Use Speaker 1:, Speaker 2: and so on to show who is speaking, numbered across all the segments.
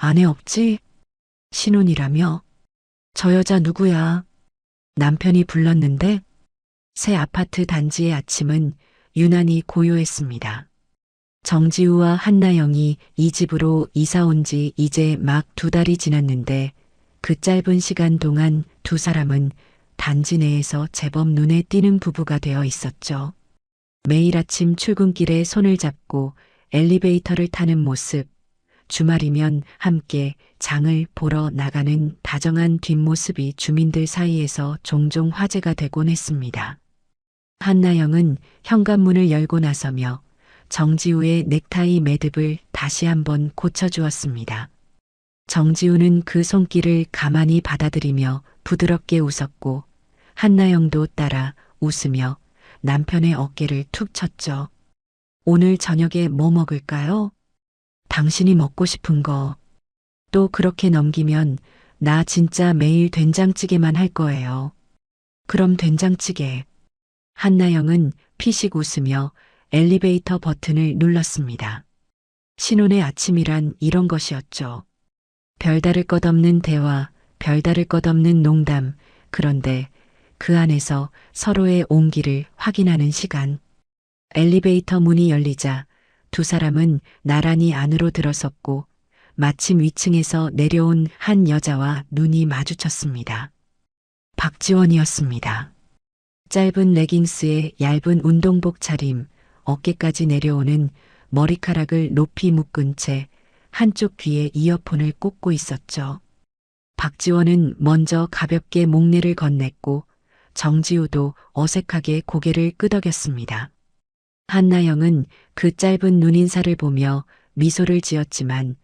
Speaker 1: 아내 없지? 신혼이라며? 저 여자 누구야? 남편이 불렀는데 새 아파트 단지의 아침은 유난히 고요했습니다. 정지우와 한나영이 이 집으로 이사 온 지 이제 막 2달이 지났는데 그 짧은 시간 동안 두 사람은 단지 내에서 제법 눈에 띄는 부부가 되어 있었죠. 매일 아침 출근길에 손을 잡고 엘리베이터를 타는 모습, 주말이면 함께 장을 보러 나가는 다정한 뒷모습이 주민들 사이에서 종종 화제가 되곤 했습니다. 한나영은 현관문을 열고 나서며 정지우의 넥타이 매듭을 다시 한번 고쳐주었습니다. 정지우는 그 손길을 가만히 받아들이며 부드럽게 웃었고 한나영도 따라 웃으며 남편의 어깨를 툭 쳤죠. 오늘 저녁에 뭐 먹을까요? 당신이 먹고 싶은 거. 또 그렇게 넘기면 나 진짜 매일 된장찌개만 할 거예요. 그럼 된장찌개. 한나영은 피식 웃으며 엘리베이터 버튼을 눌렀습니다. 신혼의 아침이란 이런 것이었죠. 별다를 것 없는 대화, 별다를 것 없는 농담, 그런데 그 안에서 서로의 온기를 확인하는 시간. 엘리베이터 문이 열리자 두 사람은 나란히 안으로 들어섰고 마침 위층에서 내려온 한 여자와 눈이 마주쳤습니다. 박지원이었습니다. 짧은 레깅스에 얇은 운동복 차림, 어깨까지 내려오는 머리카락을 높이 묶은 채 한쪽 귀에 이어폰을 꽂고 있었죠. 박지원은 먼저 가볍게 목례를 건넸고 정지우도 어색하게 고개를 끄덕였습니다. 한나영은 그 짧은 눈인사를 보며 미소를 지었지만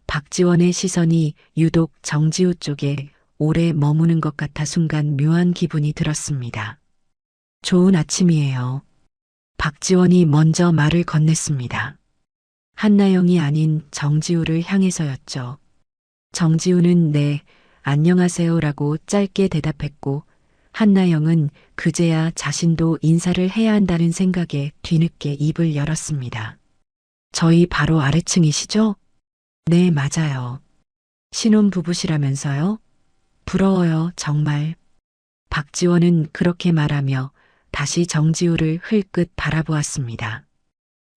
Speaker 1: 박지원의 시선이 유독 정지우 쪽에 오래 머무는 것 같아 순간 묘한 기분이 들었습니다. 좋은 아침이에요. 박지원이 먼저 말을 건넸습니다. 한나영이 아닌 정지우를 향해서였죠. 정지우는 네, 안녕하세요라고 짧게 대답했고 한나영은 그제야 자신도 인사를 해야 한다는 생각에 뒤늦게 입을 열었습니다. 저희 바로 아래층이시죠? 네, 맞아요. 신혼부부시라면서요? 부러워요, 정말. 박지원은 그렇게 말하며 다시 정지우를 흘끗 바라보았습니다.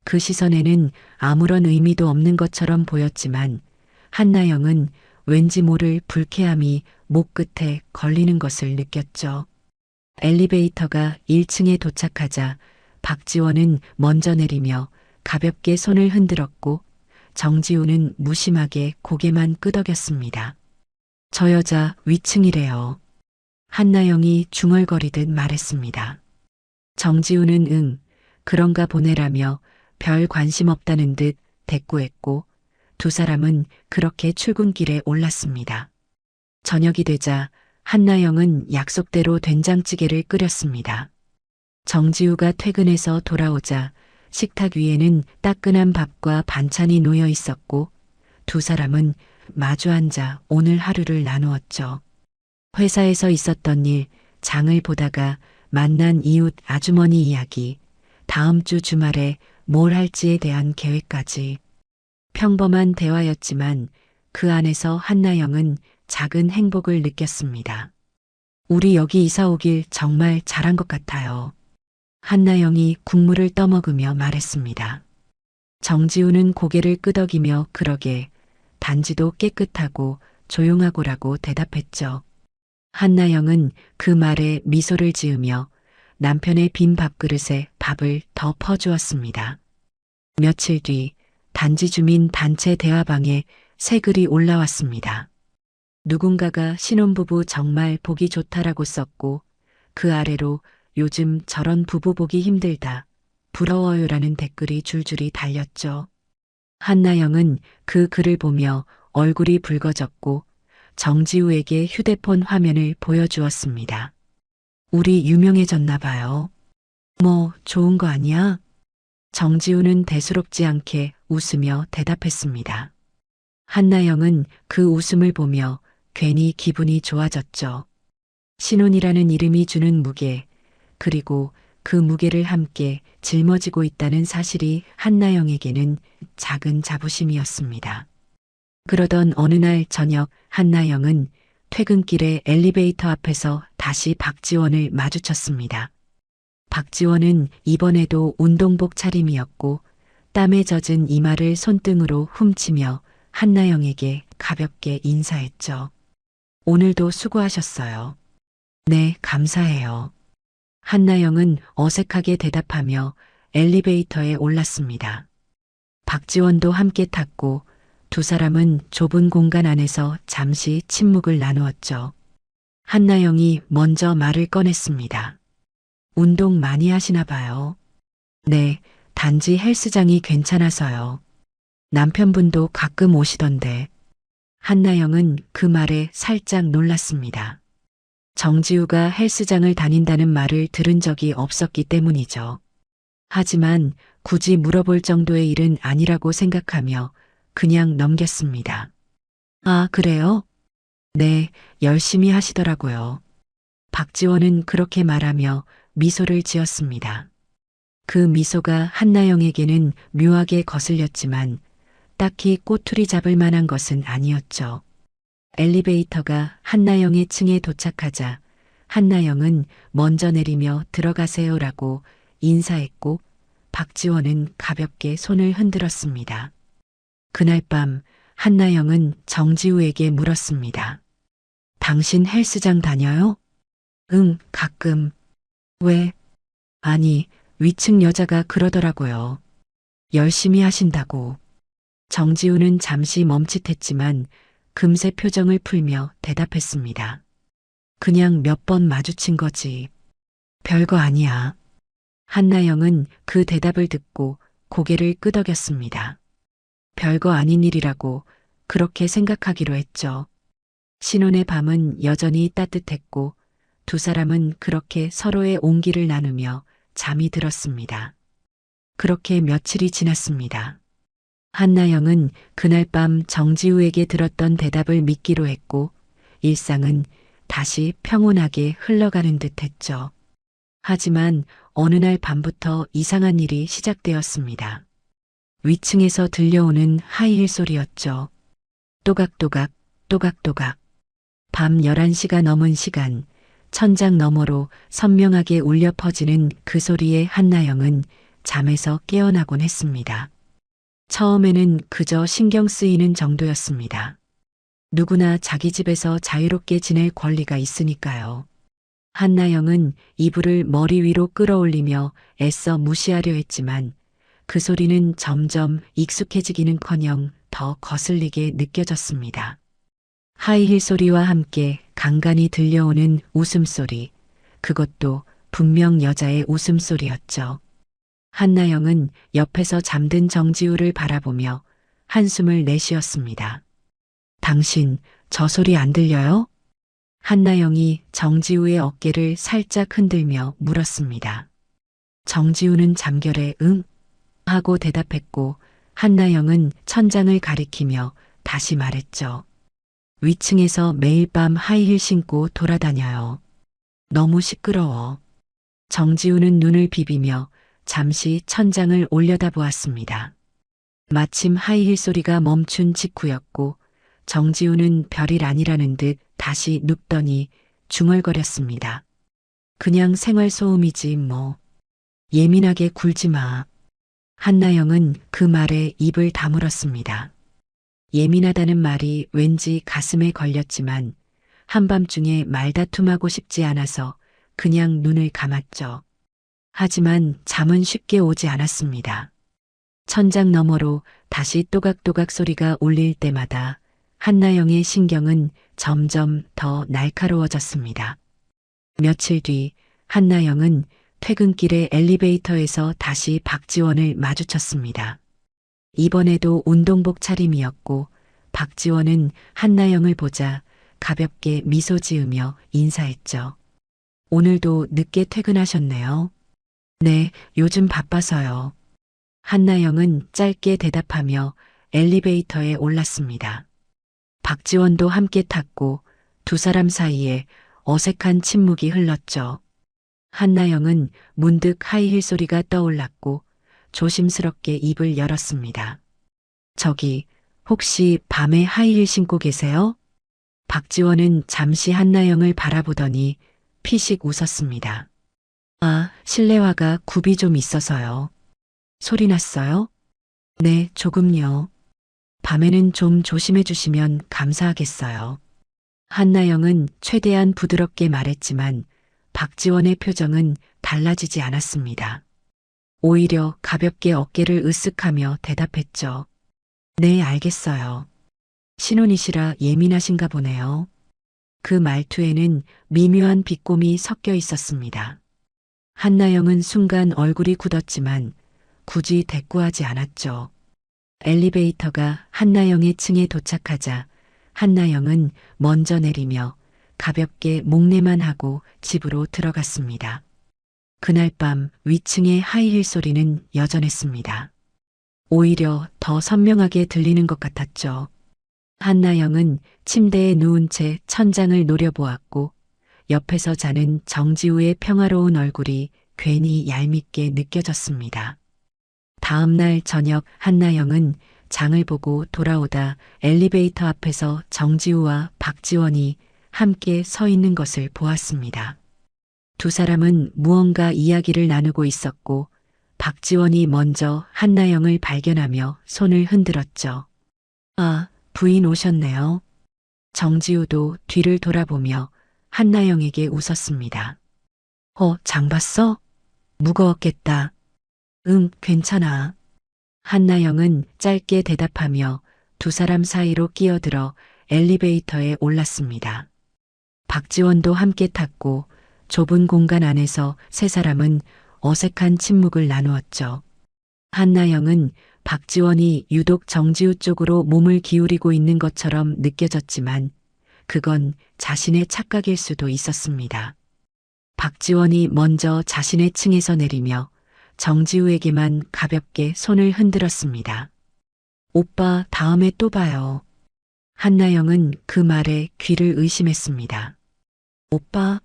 Speaker 1: 그 시선에는 아무런 의미도 없는 것처럼 보였지만 한나영은 왠지 모를 불쾌함이 목 끝에 걸리는 것을 느꼈죠. 엘리베이터가 1층에 도착하자 박지원은 먼저 내리며 가볍게 손을 흔들었고 정지우는 무심하게 고개만 끄덕였습니다. 저 여자 위층이래요. 한나영이 중얼거리듯 말했습니다. 정지우는 응, 그런가 보내라며 별 관심 없다는 듯 대꾸했고 두 사람은 그렇게 출근길에 올랐습니다. 저녁이 되자 한나영은 약속대로 된장찌개를 끓였습니다. 정지우가 퇴근해서 돌아오자 식탁 위에는 따끈한 밥과 반찬이 놓여 있었고 두 사람은 마주 앉아 오늘 하루를 나누었죠. 회사에서 있었던 일, 장을 보다가 만난 이웃 아주머니 이야기, 다음 주 주말에 뭘 할지에 대한 계획까지. 평범한 대화였지만 그 안에서 한나영은 작은 행복을 느꼈습니다. 우리 여기 이사 오길 정말 잘한 것 같아요. 한나영이 국물을 떠먹으며 말했습니다. 정지우는 고개를 끄덕이며 그러게 단지도 깨끗하고 조용하고라고 대답했죠. 한나영은 그 말에 미소를 지으며 남편의 빈 밥그릇에 밥을 더 퍼주었습니다. 며칠 뒤 단지 주민 단체 대화방에 새 글이 올라왔습니다. 누군가가 신혼부부 정말 보기 좋다라고 썼고 그 아래로 요즘 저런 부부 보기 힘들다, 부러워요라는 댓글이 줄줄이 달렸죠. 한나영은 그 글을 보며 얼굴이 붉어졌고 정지우에게 휴대폰 화면을 보여주었습니다. 우리 유명해졌나 봐요. 뭐 좋은 거 아니야? 정지우는 대수롭지 않게 웃으며 대답했습니다. 한나영은 그 웃음을 보며 괜히 기분이 좋아졌죠. 신혼이라는 이름이 주는 무게, 그리고 그 무게를 함께 짊어지고 있다는 사실이 한나영에게는 작은 자부심이었습니다. 그러던 어느 날 저녁 한나영은 퇴근길에 엘리베이터 앞에서 다시 박지원을 마주쳤습니다. 박지원은 이번에도 운동복 차림이었고 땀에 젖은 이마를 손등으로 훔치며 한나영에게 가볍게 인사했죠. 오늘도 수고하셨어요. 네, 감사해요. 한나영은 어색하게 대답하며 엘리베이터에 올랐습니다. 박지원도 함께 탔고 두 사람은 좁은 공간 안에서 잠시 침묵을 나누었죠. 한나영이 먼저 말을 꺼냈습니다. 운동 많이 하시나 봐요. 네, 단지 헬스장이 괜찮아서요. 남편분도 가끔 오시던데. 한나영은 그 말에 살짝 놀랐습니다. 정지우가 헬스장을 다닌다는 말을 들은 적이 없었기 때문이죠. 하지만 굳이 물어볼 정도의 일은 아니라고 생각하며 그냥 넘겼습니다. 아, 그래요? 네, 열심히 하시더라고요. 박지원은 그렇게 말하며 미소를 지었습니다. 그 미소가 한나영에게는 묘하게 거슬렸지만 딱히 꼬투리 잡을 만한 것은 아니었죠. 엘리베이터가 한나영의 층에 도착하자 한나영은 먼저 내리며 들어가세요라고 인사했고 박지원은 가볍게 손을 흔들었습니다. 그날 밤 한나영은 정지우에게 물었습니다. 당신 헬스장 다녀요? 응, 가끔. 왜? 아니, 위층 여자가 그러더라고요. 열심히 하신다고. 정지우는 잠시 멈칫했지만 금세 표정을 풀며 대답했습니다. 그냥 몇 번 마주친 거지. 별거 아니야. 한나영은 그 대답을 듣고 고개를 끄덕였습니다. 별거 아닌 일이라고 그렇게 생각하기로 했죠. 신혼의 밤은 여전히 따뜻했고 두 사람은 그렇게 서로의 온기를 나누며 잠이 들었습니다. 그렇게 며칠이 지났습니다. 한나영은 그날 밤 정지우에게 들었던 대답을 믿기로 했고 일상은 다시 평온하게 흘러가는 듯 했죠. 하지만 어느 날 밤부터 이상한 일이 시작되었습니다. 위층에서 들려오는 하이힐 소리였죠. 또각또각, 또각또각. 밤 11시가 넘은 시간, 천장 너머로 선명하게 울려 퍼지는 그 소리에 한나영은 잠에서 깨어나곤 했습니다. 처음에는 그저 신경 쓰이는 정도였습니다. 누구나 자기 집에서 자유롭게 지낼 권리가 있으니까요. 한나영은 이불을 머리 위로 끌어올리며 애써 무시하려 했지만 그 소리는 점점 익숙해지기는커녕 더 거슬리게 느껴졌습니다. 하이힐 소리와 함께 간간히 들려오는 웃음소리, 그것도 분명 여자의 웃음소리였죠. 한나영은 옆에서 잠든 정지우를 바라보며 한숨을 내쉬었습니다. 당신, 저 소리 안 들려요? 한나영이 정지우의 어깨를 살짝 흔들며 물었습니다. 정지우는 잠결에 응? 하고 대답했고 한나영은 천장을 가리키며 다시 말했죠. 위층에서 매일 밤 하이힐 신고 돌아다녀요. 너무 시끄러워. 정지우는 눈을 비비며 잠시 천장을 올려다보았습니다. 마침 하이힐 소리가 멈춘 직후였고 정지우는 별일 아니라는 듯 다시 눕더니 중얼거렸습니다. 그냥 생활소음이지 뭐. 예민하게 굴지 마. 한나영은 그 말에 입을 다물었습니다. 예민하다는 말이 왠지 가슴에 걸렸지만 한밤중에 말다툼하고 싶지 않아서 그냥 눈을 감았죠. 하지만 잠은 쉽게 오지 않았습니다. 천장 너머로 다시 또각또각 소리가 울릴 때마다 한나영의 신경은 점점 더 날카로워졌습니다. 며칠 뒤 한나영은 퇴근길에 엘리베이터에서 다시 박지원을 마주쳤습니다. 이번에도 운동복 차림이었고 박지원은 한나영을 보자 가볍게 미소 지으며 인사했죠. 오늘도 늦게 퇴근하셨네요. 네, 요즘 바빠서요. 한나영은 짧게 대답하며 엘리베이터에 올랐습니다. 박지원도 함께 탔고 두 사람 사이에 어색한 침묵이 흘렀죠. 한나영은 문득 하이힐 소리가 떠올랐고 조심스럽게 입을 열었습니다. 저기 혹시 밤에 하이힐 신고 계세요? 박지원은 잠시 한나영을 바라보더니 피식 웃었습니다. 아, 실내화가 굽이 좀 있어서요. 소리 났어요? 네, 조금요. 밤에는 좀 조심해 주시면 감사하겠어요. 한나영은 최대한 부드럽게 말했지만 박지원의 표정은 달라지지 않았습니다. 오히려 가볍게 어깨를 으쓱하며 대답했죠. 네, 알겠어요. 신혼이시라 예민하신가 보네요. 그 말투에는 미묘한 비꼼이 섞여 있었습니다. 한나영은 순간 얼굴이 굳었지만 굳이 대꾸하지 않았죠. 엘리베이터가 한나영의 층에 도착하자 한나영은 먼저 내리며 가볍게 목례만 하고 집으로 들어갔습니다. 그날 밤 위층의 하이힐 소리는 여전했습니다. 오히려 더 선명하게 들리는 것 같았죠. 한나영은 침대에 누운 채 천장을 노려보았고 옆에서 자는 정지우의 평화로운 얼굴이 괜히 얄밉게 느껴졌습니다. 다음 날 저녁 한나영은 장을 보고 돌아오다 엘리베이터 앞에서 정지우와 박지원이 함께 서 있는 것을 보았습니다. 두 사람은 무언가 이야기를 나누고 있었고 박지원이 먼저 한나영을 발견하며 손을 흔들었죠. 아, 부인 오셨네요. 정지우도 뒤를 돌아보며 한나영에게 웃었습니다. 장 봤어? 무거웠겠다. 응, 괜찮아. 한나영은 짧게 대답하며 두 사람 사이로 끼어들어 엘리베이터에 올랐습니다. 박지원도 함께 탔고 좁은 공간 안에서 세 사람은 어색한 침묵을 나누었죠. 한나영은 박지원이 유독 정지우 쪽으로 몸을 기울이고 있는 것처럼 느껴졌지만 그건 자신의 착각일 수도 있었습니다. 박지원이 먼저 자신의 층에서 내리며 정지우에게만 가볍게 손을 흔들었습니다. 오빠, 다음에 또 봐요. 한나영은 그 말에 귀를 의심했습니다. 오빠,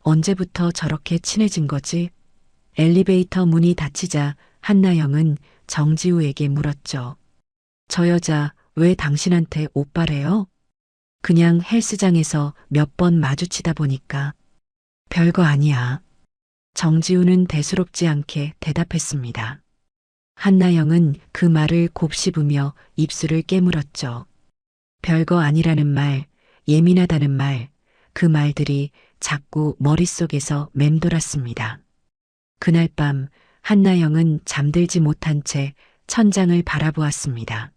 Speaker 1: 언제부터 저렇게 친해진 거지? 엘리베이터 문이 닫히자 한나영은 정지우에게 물었죠. 저 여자 왜 당신한테 오빠래요? 그냥 헬스장에서 몇 번 마주치다 보니까. 별거 아니야. 정지우는 대수롭지 않게 대답했습니다. 한나영은 그 말을 곱씹으며 입술을 깨물었죠. 별거 아니라는 말, 예민하다는 말, 그 말들이 자꾸 머릿속에서 맴돌았습니다. 그날 밤 한나영은 잠들지 못한 채 천장을 바라보았습니다.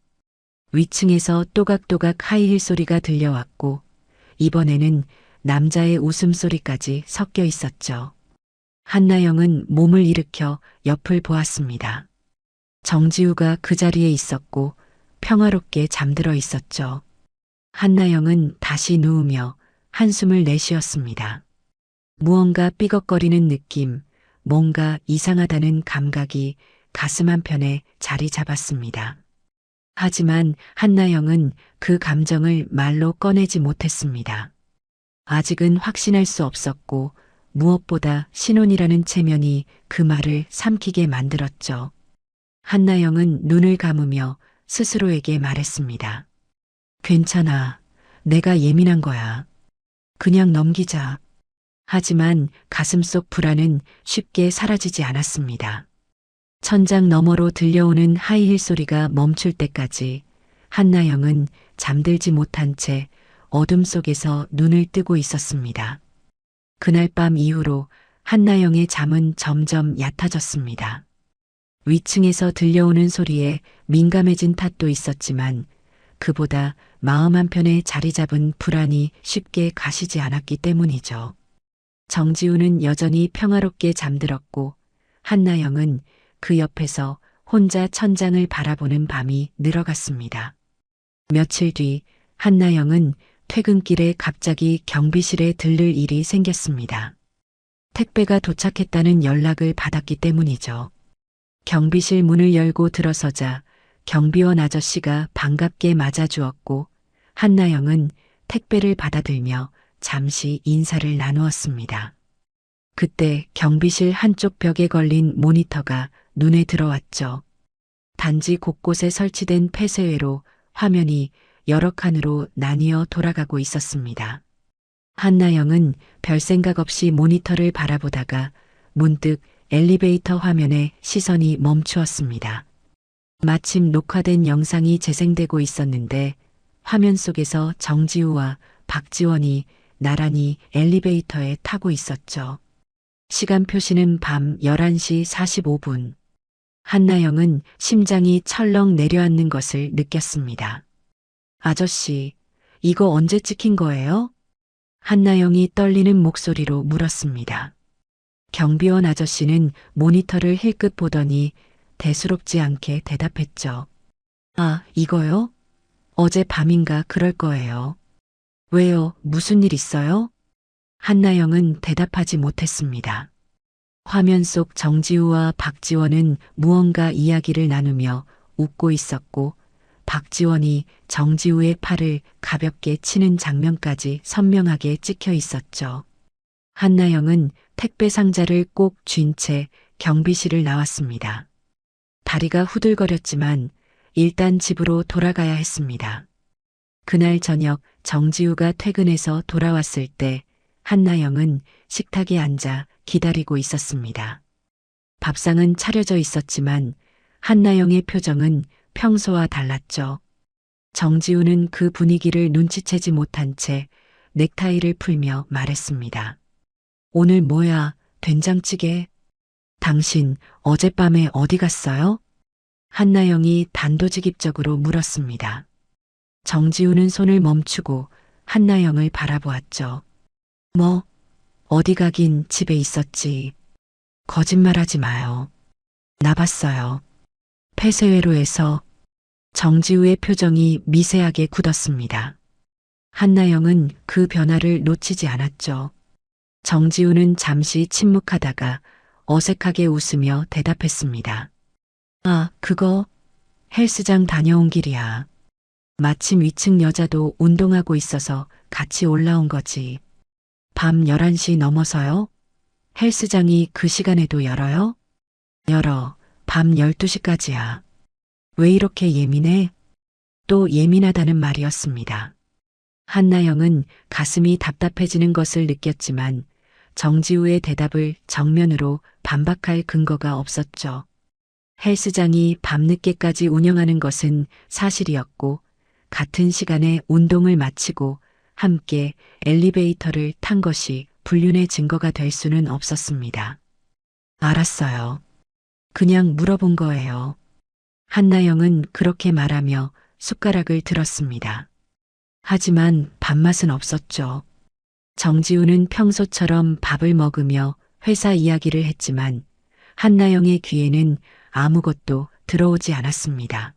Speaker 1: 위층에서 또각또각 하이힐 소리가 들려왔고 이번에는 남자의 웃음소리까지 섞여 있었죠. 한나영은 몸을 일으켜 옆을 보았습니다. 정지우가 그 자리에 있었고 평화롭게 잠들어 있었죠. 한나영은 다시 누우며 한숨을 내쉬었습니다. 무언가 삐걱거리는 느낌, 뭔가 이상하다는 감각이 가슴 한편에 자리 잡았습니다. 하지만 한나영은 그 감정을 말로 꺼내지 못했습니다. 아직은 확신할 수 없었고 무엇보다 신혼이라는 체면이 그 말을 삼키게 만들었죠. 한나영은 눈을 감으며 스스로에게 말했습니다. 괜찮아. 내가 예민한 거야. 그냥 넘기자. 하지만 가슴속 불안은 쉽게 사라지지 않았습니다. 천장 너머로 들려오는 하이힐 소리가 멈출 때까지 한나영은 잠들지 못한 채 어둠 속에서 눈을 뜨고 있었습니다. 그날 밤 이후로 한나영의 잠은 점점 얕아졌습니다. 위층에서 들려오는 소리에 민감해진 탓도 있었지만 그보다 마음 한편에 자리 잡은 불안이 쉽게 가시지 않았기 때문이죠. 정지우는 여전히 평화롭게 잠들었고 한나영은 그 옆에서 혼자 천장을 바라보는 밤이 늘어갔습니다. 며칠 뒤 한나영은 퇴근길에 갑자기 경비실에 들를 일이 생겼습니다. 택배가 도착했다는 연락을 받았기 때문이죠. 경비실 문을 열고 들어서자 경비원 아저씨가 반갑게 맞아주었고 한나영은 택배를 받아들며 잠시 인사를 나누었습니다. 그때 경비실 한쪽 벽에 걸린 모니터가 눈에 들어왔죠. 단지 곳곳에 설치된 폐쇄회로 화면이 여러 칸으로 나뉘어 돌아가고 있었습니다. 한나영은 별 생각 없이 모니터를 바라보다가 문득 엘리베이터 화면에 시선이 멈추었습니다. 마침 녹화된 영상이 재생되고 있었는데 화면 속에서 정지우와 박지원이 나란히 엘리베이터에 타고 있었죠. 시간 표시는 밤 11시 45분. 한나영은 심장이 철렁 내려앉는 것을 느꼈습니다. 아저씨, 이거 언제 찍힌 거예요? 한나영이 떨리는 목소리로 물었습니다. 경비원 아저씨는 모니터를 힐끗 보더니 대수롭지 않게 대답했죠. 아, 이거요? 어제 밤인가 그럴 거예요. 왜요? 무슨 일 있어요? 한나영은 대답하지 못했습니다. 화면 속 정지우와 박지원은 무언가 이야기를 나누며 웃고 있었고 박지원이 정지우의 팔을 가볍게 치는 장면까지 선명하게 찍혀 있었죠. 한나영은 택배 상자를 꼭 쥔 채 경비실을 나왔습니다. 다리가 후들거렸지만 일단 집으로 돌아가야 했습니다. 그날 저녁 정지우가 퇴근해서 돌아왔을 때 한나영은 식탁에 앉아 기다리고 있었습니다. 밥상은 차려져 있었지만 한나영의 표정은 평소와 달랐죠. 정지우는 그 분위기를 눈치채지 못한 채 넥타이를 풀며 말했습니다. 오늘 뭐야, 된장찌개? 당신 어젯밤에 어디 갔어요? 한나영이 단도직입적으로 물었습니다. 정지우는 손을 멈추고 한나영을 바라보았죠. 뭐, 어디 가긴 집에 있었지. 거짓말하지 마요. 나봤어요. 폐쇄회로에서. 정지우의 표정이 미세하게 굳었습니다. 한나영은 그 변화를 놓치지 않았죠. 정지우는 잠시 침묵하다가 어색하게 웃으며 대답했습니다. 아, 그거 헬스장 다녀온 길이야. 마침 위층 여자도 운동하고 있어서 같이 올라온 거지. 밤 11시 넘어서요? 헬스장이 그 시간에도 열어요? 열어. 밤 12시까지야. 왜 이렇게 예민해? 또 예민하다는 말이었습니다. 한나영은 가슴이 답답해지는 것을 느꼈지만 정지우의 대답을 정면으로 반박할 근거가 없었죠. 헬스장이 밤늦게까지 운영하는 것은 사실이었고 같은 시간에 운동을 마치고 함께 엘리베이터를 탄 것이 불륜의 증거가 될 수는 없었습니다. 알았어요. 그냥 물어본 거예요. 한나영은 그렇게 말하며 숟가락을 들었습니다. 하지만 밥맛은 없었죠. 정지우는 평소처럼 밥을 먹으며 회사 이야기를 했지만 한나영의 귀에는 아무것도 들어오지 않았습니다.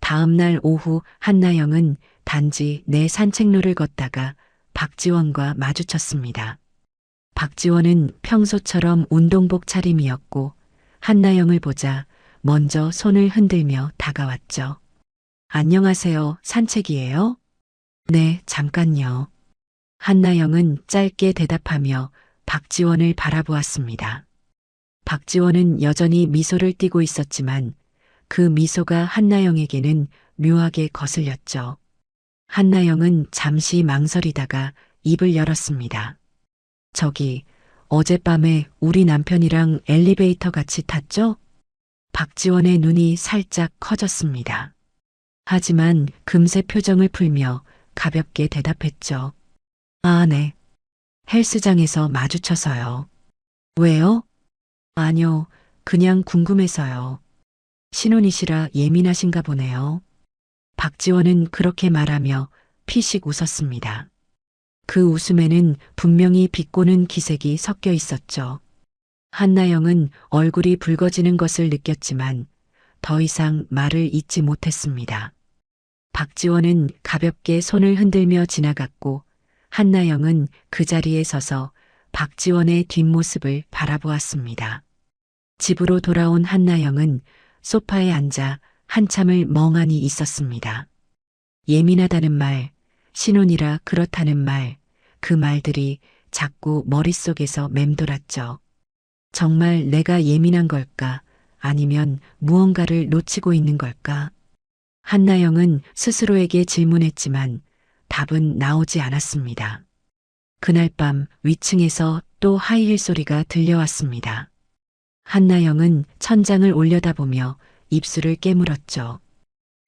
Speaker 1: 다음 날 오후 한나영은 단지 내 산책로를 걷다가 박지원과 마주쳤습니다. 박지원은 평소처럼 운동복 차림이었고 한나영을 보자 먼저 손을 흔들며 다가왔죠. 안녕하세요. 산책이에요? 네, 잠깐요. 한나영은 짧게 대답하며 박지원을 바라보았습니다. 박지원은 여전히 미소를 띠고 있었지만 그 미소가 한나영에게는 묘하게 거슬렸죠. 한나영은 잠시 망설이다가 입을 열었습니다. 저기, 어젯밤에 우리 남편이랑 엘리베이터 같이 탔죠? 박지원의 눈이 살짝 커졌습니다. 하지만 금세 표정을 풀며 가볍게 대답했죠. 아, 네. 헬스장에서 마주쳐서요. 왜요? 아니요, 그냥 궁금해서요. 신혼이시라 예민하신가 보네요. 박지원은 그렇게 말하며 피식 웃었습니다. 그 웃음에는 분명히 비꼬는 기색이 섞여 있었죠. 한나영은 얼굴이 붉어지는 것을 느꼈지만 더 이상 말을 잇지 못했습니다. 박지원은 가볍게 손을 흔들며 지나갔고 한나영은 그 자리에 서서 박지원의 뒷모습을 바라보았습니다. 집으로 돌아온 한나영은 소파에 앉아 한참을 멍하니 있었습니다. 예민하다는 말, 신혼이라 그렇다는 말, 그 말들이 자꾸 머릿속에서 맴돌았죠. 정말 내가 예민한 걸까? 아니면 무언가를 놓치고 있는 걸까? 한나영은 스스로에게 질문했지만 답은 나오지 않았습니다. 그날 밤 위층에서 또 하이힐 소리가 들려왔습니다. 한나영은 천장을 올려다보며 입술을 깨물었죠.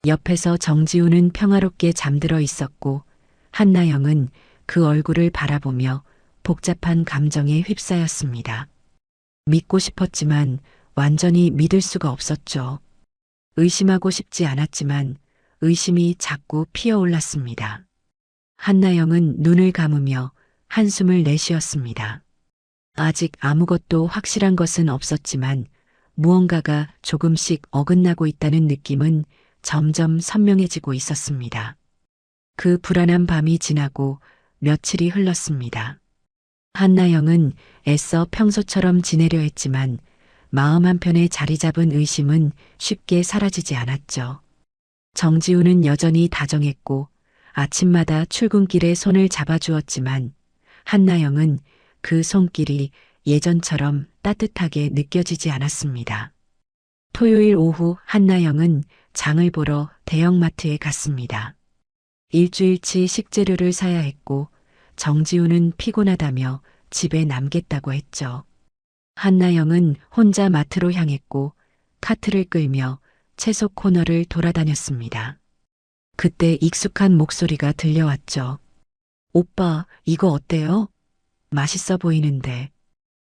Speaker 1: 옆에서 정지우는 평화롭게 잠들어 있었고 한나영은 그 얼굴을 바라보며 복잡한 감정에 휩싸였습니다. 믿고 싶었지만 완전히 믿을 수가 없었죠. 의심하고 싶지 않았지만 의심이 자꾸 피어올랐습니다. 한나영은 눈을 감으며 한숨을 내쉬었습니다. 아직 아무것도 확실한 것은 없었지만 무언가가 조금씩 어긋나고 있다는 느낌은 점점 선명해지고 있었습니다. 그 불안한 밤이 지나고 며칠이 흘렀습니다. 한나영은 애써 평소처럼 지내려 했지만 마음 한편에 자리 잡은 의심은 쉽게 사라지지 않았죠. 정지우는 여전히 다정했고 아침마다 출근길에 손을 잡아주었지만 한나영은 그 손길이 예전처럼 따뜻하게 느껴지지 않았습니다. 토요일 오후 한나영은 장을 보러 대형마트에 갔습니다. 일주일치 식재료를 사야 했고 정지우는 피곤하다며 집에 남겠다고 했죠. 한나영은 혼자 마트로 향했고 카트를 끌며 채소 코너를 돌아다녔습니다. 그때 익숙한 목소리가 들려왔죠. 오빠, 이거 어때요? 맛있어 보이는데.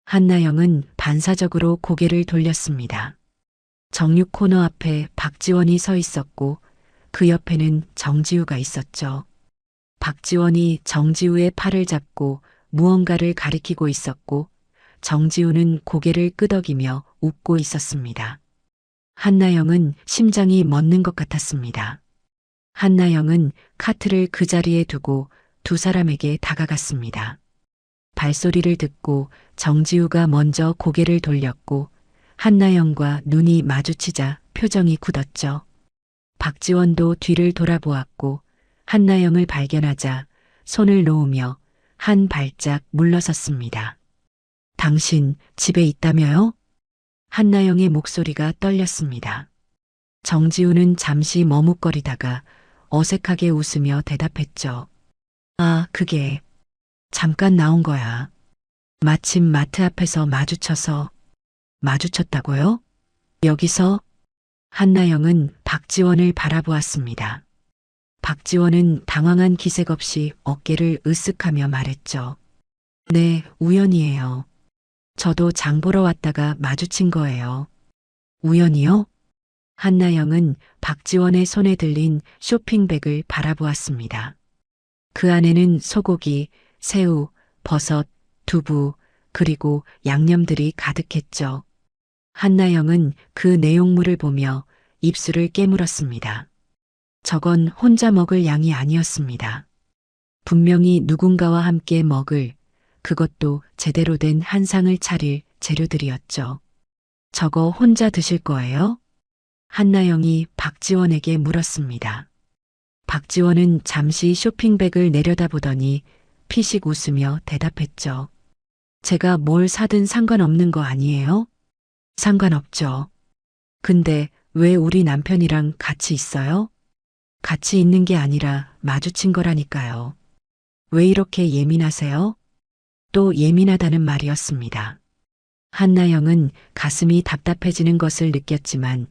Speaker 1: 한나영은 반사적으로 고개를 돌렸습니다. 정육 코너 앞에 박지원이 서 있었고 그 옆에는 정지우가 있었죠. 박지원이 정지우의 팔을 잡고 무언가를 가리키고 있었고 정지우는 고개를 끄덕이며 웃고 있었습니다. 한나영은 심장이 멎는 것 같았습니다. 한나영은 카트를 그 자리에 두고 두 사람에게 다가갔습니다. 발소리를 듣고 정지우가 먼저 고개를 돌렸고 한나영과 눈이 마주치자 표정이 굳었죠. 박지원도 뒤를 돌아보았고 한나영을 발견하자 손을 놓으며 한 발짝 물러섰습니다. 당신 집에 있다며요? 한나영의 목소리가 떨렸습니다. 정지우는 잠시 머뭇거리다가 어색하게 웃으며 대답했죠. 아, 그게 잠깐 나온 거야. 마침 마트 앞에서 마주쳤다고요? 여기서? 한나영은 박지원을 바라보았습니다. 박지원은 당황한 기색 없이 어깨를 으쓱하며 말했죠. 네, 우연이에요. 저도 장 보러 왔다가 마주친 거예요. 우연이요? 한나영은 박지원의 손에 들린 쇼핑백을 바라보았습니다. 그 안에는 소고기, 새우, 버섯, 두부, 그리고 양념들이 가득했죠. 한나영은 그 내용물을 보며 입술을 깨물었습니다. 저건 혼자 먹을 양이 아니었습니다. 분명히 누군가와 함께 먹을, 그것도 제대로 된 한상을 차릴 재료들이었죠. 저거 혼자 드실 거예요? 한나영이 박지원에게 물었습니다. 박지원은 잠시 쇼핑백을 내려다보더니 피식 웃으며 대답했죠. 제가 뭘 사든 상관없는 거 아니에요? 상관없죠. 근데 왜 우리 남편이랑 같이 있어요? 같이 있는 게 아니라 마주친 거라니까요. 왜 이렇게 예민하세요? 또 예민하다는 말이었습니다. 한나영은 가슴이 답답해지는 것을 느꼈지만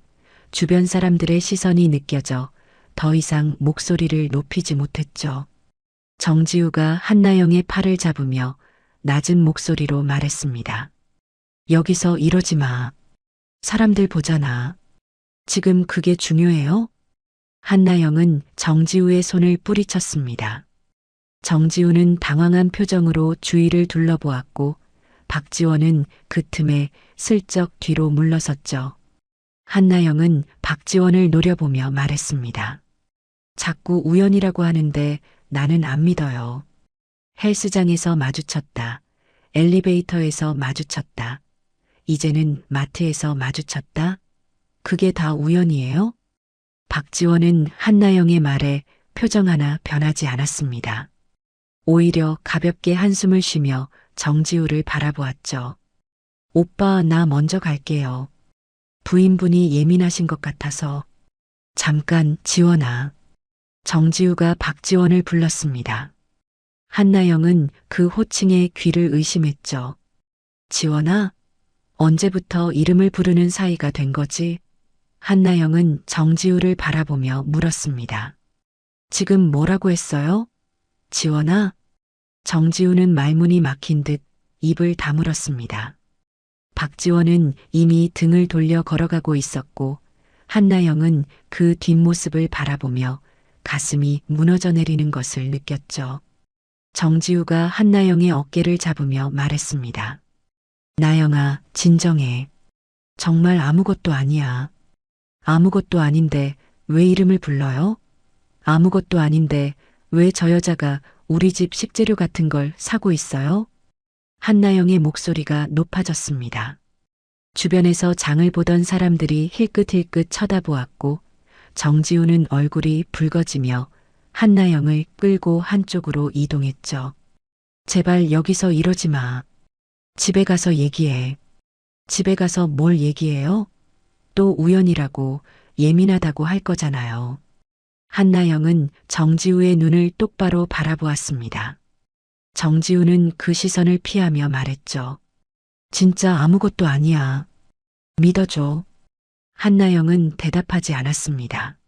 Speaker 1: 주변 사람들의 시선이 느껴져 더 이상 목소리를 높이지 못했죠. 정지우가 한나영의 팔을 잡으며 낮은 목소리로 말했습니다. 여기서 이러지 마. 사람들 보잖아. 지금 그게 중요해요? 한나영은 정지우의 손을 뿌리쳤습니다. 정지우는 당황한 표정으로 주위를 둘러보았고 박지원은 그 틈에 슬쩍 뒤로 물러섰죠. 한나영은 박지원을 노려보며 말했습니다. 자꾸 우연이라고 하는데 나는 안 믿어요. 헬스장에서 마주쳤다. 엘리베이터에서 마주쳤다. 이제는 마트에서 마주쳤다. 그게 다 우연이에요? 박지원은 한나영의 말에 표정 하나 변하지 않았습니다. 오히려 가볍게 한숨을 쉬며 정지우를 바라보았죠. 오빠, 나 먼저 갈게요. 부인분이 예민하신 것 같아서. 잠깐, 지원아. 정지우가 박지원을 불렀습니다. 한나영은 그 호칭에 귀를 의심했죠. 지원아, 언제부터 이름을 부르는 사이가 된 거지? 한나영은 정지우를 바라보며 물었습니다. 지금 뭐라고 했어요? 지원아? 정지우는 말문이 막힌 듯 입을 다물었습니다. 박지원은 이미 등을 돌려 걸어가고 있었고 한나영은 그 뒷모습을 바라보며 가슴이 무너져 내리는 것을 느꼈죠. 정지우가 한나영의 어깨를 잡으며 말했습니다. 나영아, 진정해. 정말 아무것도 아니야. 아무것도 아닌데 왜 이름을 불러요? 아무것도 아닌데 왜 저 여자가 우리 집 식재료 같은 걸 사고 있어요? 한나영의 목소리가 높아졌습니다. 주변에서 장을 보던 사람들이 힐끗힐끗 쳐다보았고 정지우는 얼굴이 붉어지며 한나영을 끌고 한쪽으로 이동했죠. 제발 여기서 이러지 마. 집에 가서 얘기해. 집에 가서 뭘 얘기해요? 또 우연이라고 예민하다고 할 거잖아요. 한나영은 정지우의 눈을 똑바로 바라보았습니다. 정지우는 그 시선을 피하며 말했죠. 진짜 아무것도 아니야. 믿어줘. 한나영은 대답하지 않았습니다.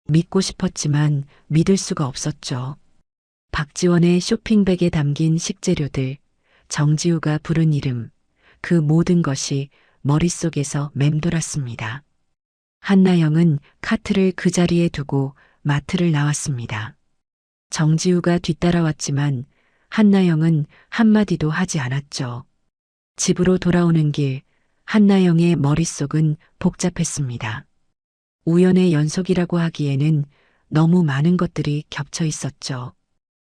Speaker 1: 믿고 싶었지만 믿을 수가 없었죠. 박지원의 쇼핑백에 담긴 식재료들, 정지우가 부른 이름, 그 모든 것이 머릿속에서 맴돌았습니다. 한나영은 카트를 그 자리에 두고 마트를 나왔습니다. 정지우가 뒤따라왔지만 한나영은 한마디도 하지 않았죠. 집으로 돌아오는 길, 한나영의 머릿속은 복잡했습니다. 우연의 연속이라고 하기에는 너무 많은 것들이 겹쳐 있었죠.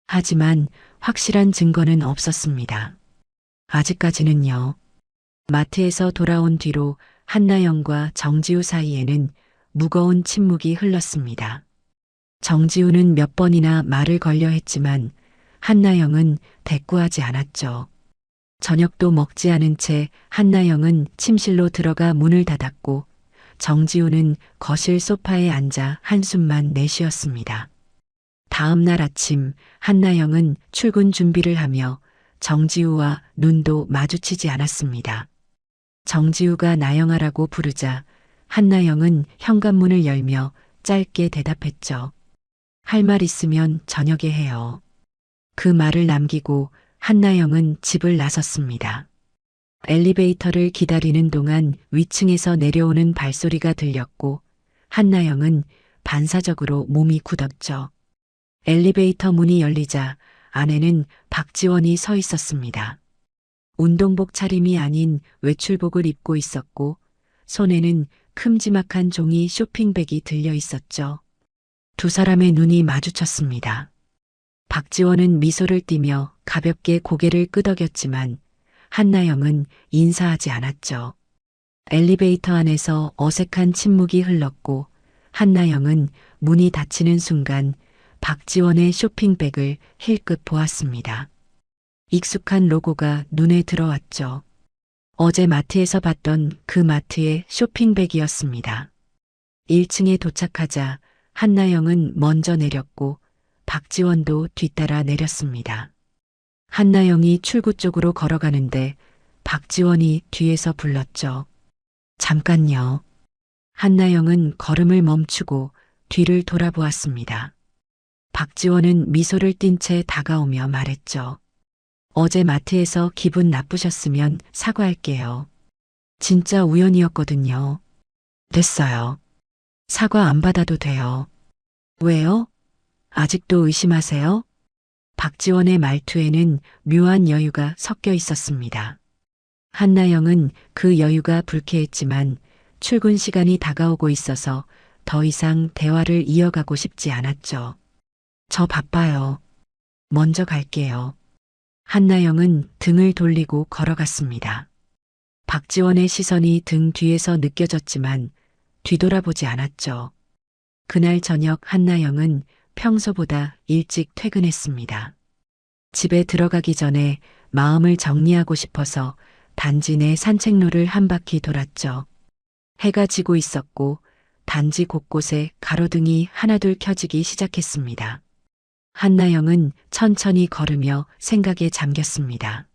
Speaker 1: 하지만 확실한 증거는 없었습니다. 아직까지는요. 마트에서 돌아온 뒤로 한나영과 정지우 사이에는 무거운 침묵이 흘렀습니다. 정지우는 몇 번이나 말을 걸려 했지만 한나영은 대꾸하지 않았죠. 저녁도 먹지 않은 채 한나영은 침실로 들어가 문을 닫았고 정지우는 거실 소파에 앉아 한숨만 내쉬었습니다. 다음 날 아침 한나영은 출근 준비를 하며 정지우와 눈도 마주치지 않았습니다. 정지우가 나영아라고 부르자 한나영은 현관문을 열며 짧게 대답했죠. 할 말 있으면 저녁에 해요. 그 말을 남기고 한나영은 집을 나섰습니다. 엘리베이터를 기다리는 동안 위층에서 내려오는 발소리가 들렸고 한나영은 반사적으로 몸이 굳었죠. 엘리베이터 문이 열리자 안에는 박지원이 서 있었습니다. 운동복 차림이 아닌 외출복을 입고 있었고 손에는 큼지막한 종이 쇼핑백이 들려 있었죠. 두 사람의 눈이 마주쳤습니다. 박지원은 미소를 띠며 가볍게 고개를 끄덕였지만 한나영은 인사하지 않았죠. 엘리베이터 안에서 어색한 침묵이 흘렀고 한나영은 문이 닫히는 순간 박지원의 쇼핑백을 힐끗 보았습니다. 익숙한 로고가 눈에 들어왔죠. 어제 마트에서 봤던 그 마트의 쇼핑백이었습니다. 1층에 도착하자 한나영은 먼저 내렸고 박지원도 뒤따라 내렸습니다. 한나영이 출구 쪽으로 걸어가는데 박지원이 뒤에서 불렀죠. 잠깐요. 한나영은 걸음을 멈추고 뒤를 돌아보았습니다. 박지원은 미소를 띤 채 다가오며 말했죠. 어제 마트에서 기분 나쁘셨으면 사과할게요. 진짜 우연이었거든요. 됐어요. 사과 안 받아도 돼요. 왜요? 아직도 의심하세요? 박지원의 말투에는 묘한 여유가 섞여 있었습니다. 한나영은 그 여유가 불쾌했지만 출근 시간이 다가오고 있어서 더 이상 대화를 이어가고 싶지 않았죠. 저 바빠요. 먼저 갈게요. 한나영은 등을 돌리고 걸어갔습니다. 박지원의 시선이 등 뒤에서 느껴졌지만 뒤돌아보지 않았죠. 그날 저녁 한나영은 평소보다 일찍 퇴근했습니다. 집에 들어가기 전에 마음을 정리하고 싶어서 단지 내 산책로를 한 바퀴 돌았죠. 해가 지고 있었고 단지 곳곳에 가로등이 하나둘 켜지기 시작했습니다. 한나영은 천천히 걸으며 생각에 잠겼습니다.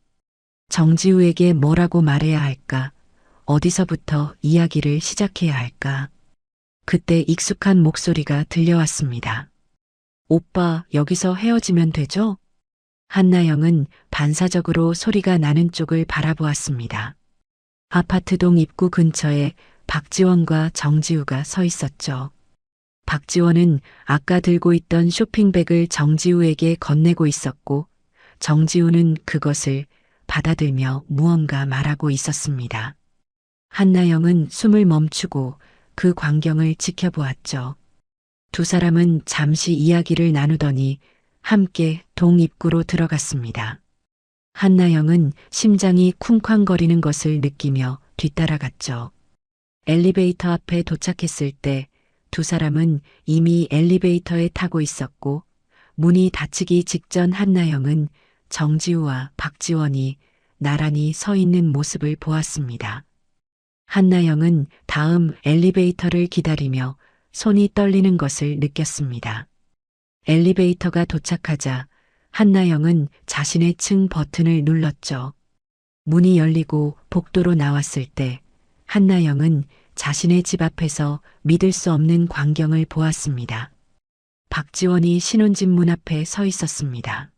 Speaker 1: 정지우에게 뭐라고 말해야 할까? 어디서부터 이야기를 시작해야 할까? 그때 익숙한 목소리가 들려왔습니다. 오빠, 여기서 헤어지면 되죠? 한나영은 반사적으로 소리가 나는 쪽을 바라보았습니다. 아파트동 입구 근처에 박지원과 정지우가 서 있었죠. 박지원은 아까 들고 있던 쇼핑백을 정지우에게 건네고 있었고, 정지우는 그것을 받아들며 무언가 말하고 있었습니다. 한나영은 숨을 멈추고 그 광경을 지켜보았죠. 두 사람은 잠시 이야기를 나누더니 함께 동 입구로 들어갔습니다. 한나영은 심장이 쿵쾅거리는 것을 느끼며 뒤따라갔죠. 엘리베이터 앞에 도착했을 때 두 사람은 이미 엘리베이터에 타고 있었고, 문이 닫히기 직전 한나영은 정지우와 박지원이 나란히 서 있는 모습을 보았습니다. 한나영은 다음 엘리베이터를 기다리며 손이 떨리는 것을 느꼈습니다. 엘리베이터가 도착하자 한나영은 자신의 층 버튼을 눌렀죠. 문이 열리고 복도로 나왔을 때 한나영은 자신의 집 앞에서 믿을 수 없는 광경을 보았습니다. 박지원이 신혼집 문 앞에 서 있었습니다.